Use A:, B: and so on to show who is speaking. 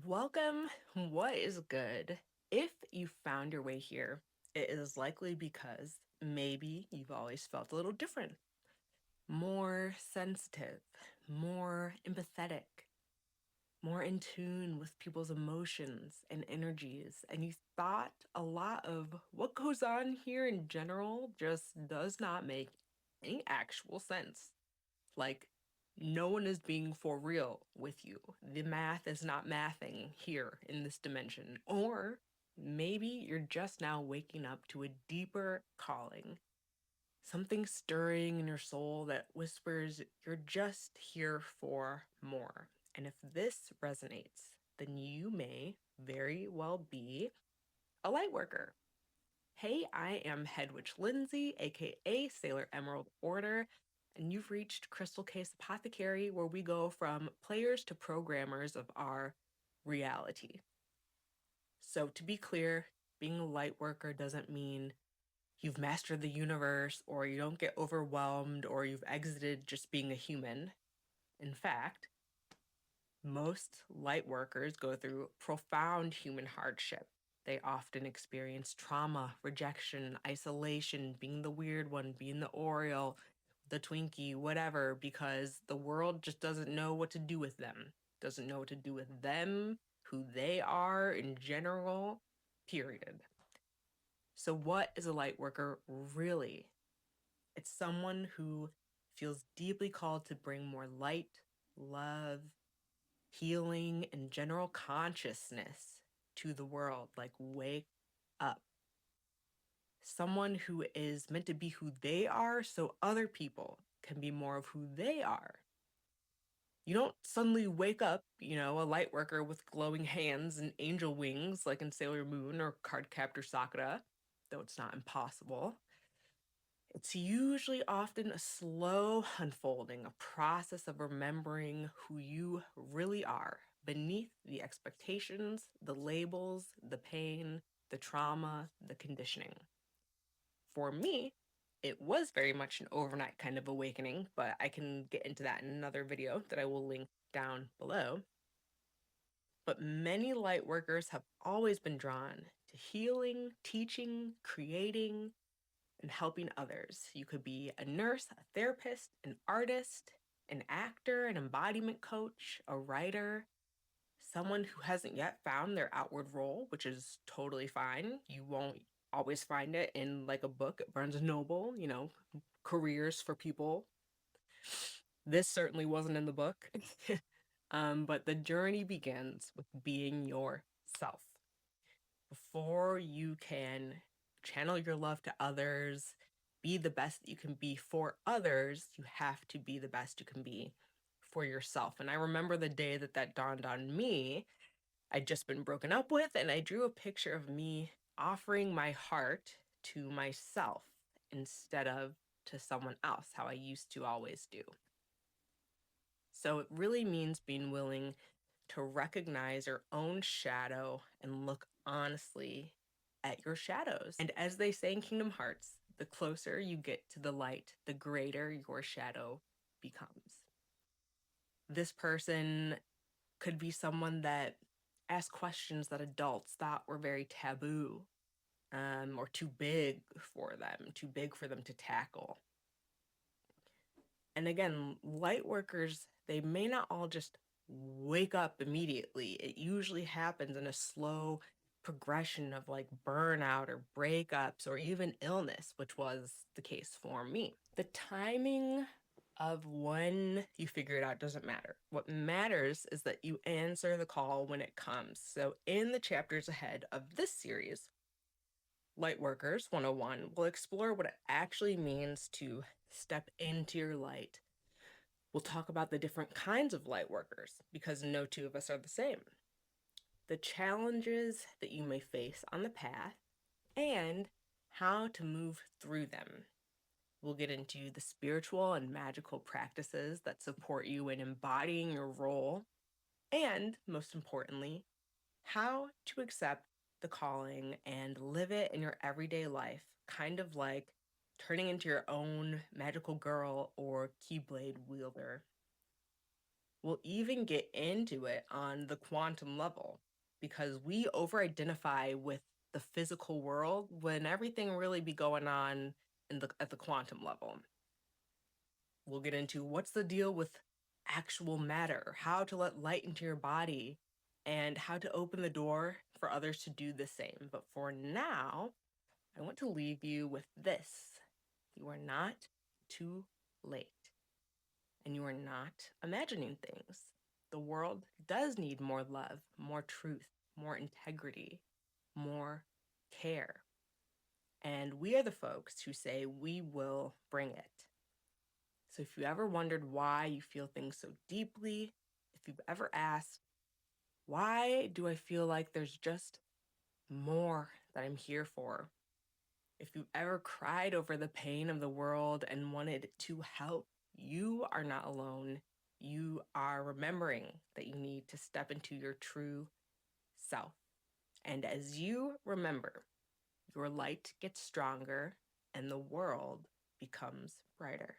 A: Welcome. What is good? If you found your way here, it is likely because maybe you've always felt a little different, more sensitive, more empathetic, more in tune with people's emotions and energies. And you thought a lot of what goes on here in general just does not make any actual sense. Like, no one is being for real with you. The math is not mathing here in this dimension. Or maybe you're just now waking up to a deeper calling, something stirring in your soul that whispers you're just here for more. And if this resonates, then you may very well be a light worker. Hey, I am Head Witch Lindsay, aka Sailor Emerald Order, and you've reached Crystal Case Apothecary, where we go from players to programmers of our reality. So, to be clear, being a light worker doesn't mean you've mastered the universe or you don't get overwhelmed or you've exited just being a human. In fact, most light workers go through profound human hardship. They often experience trauma, rejection, isolation, being the weird one, being the Oreo, the Twinkie, whatever, because the world just doesn't know what to do with them, doesn't know what to do with them, who they are in general, period. So, what is a light worker really? It's someone who feels deeply called to bring more light, love, healing, and general consciousness to the world. Like, wake up. Someone who is meant to be who they are so other people can be more of who they are. You don't suddenly wake up, a light worker with glowing hands and angel wings like in Sailor Moon or Cardcaptor Sakura, though it's not impossible. It's usually often a slow unfolding, a process of remembering who you really are beneath the expectations, the labels, the pain, the trauma, the conditioning. For me, it was very much an overnight kind of awakening, but I can get into that in another video that I will link down below. But many light workers have always been drawn to healing, teaching, creating, and helping others. You could be a nurse, a therapist, an artist, an actor, an embodiment coach, a writer, someone who hasn't yet found their outward role, which is totally fine. You won't always find it in like a book at Barnes& and Noble, careers for people. This certainly wasn't in the book. But the journey begins with being yourself. Before you can channel your love to others, be the best that you can be for others, you have to be the best you can be for yourself. And I remember the day that that dawned on me. I'd just been broken up with, and I drew a picture of me offering my heart to myself instead of to someone else, how I used to always do. So it really means being willing to recognize your own shadow and look honestly at your shadows. And as they say in Kingdom Hearts, the closer you get to the light, the greater your shadow becomes. This person could be someone that asked questions that adults thought were very taboo, or too big for them, to tackle. And again, light workers, they may not all just wake up immediately. It usually happens in a slow progression of like burnout or breakups or even illness, which was the case for me. The timing of when you figure it out doesn't matter. What matters is that you answer the call when it comes. So in the chapters ahead of this series, Lightworkers 101 will explore what it actually means to step into your light. We'll talk about the different kinds of light workers because no two of us are the same, the challenges that you may face on the path, and how to move through them. We'll get into the spiritual and magical practices that support you in embodying your role, and most importantly, how to accept the calling and live it in your everyday life, kind of like turning into your own magical girl or keyblade wielder. We'll even get into it on the quantum level because we over identify with the physical world when everything really be going on at the quantum level. We'll get into what's the deal with actual matter, how to let light into your body, and how to open the door for others to do the same. But for now, I want to leave you with this: you are not too late, and you are not imagining things. The world does need more love, more truth, more integrity, more care. And we are the folks who say we will bring it. So if you ever wondered why you feel things so deeply, if you've ever asked, why do I feel like there's just more that I'm here for? If you've ever cried over the pain of the world and wanted to help, you are not alone. You are remembering that you need to step into your true self. And as you remember, your light gets stronger and the world becomes brighter.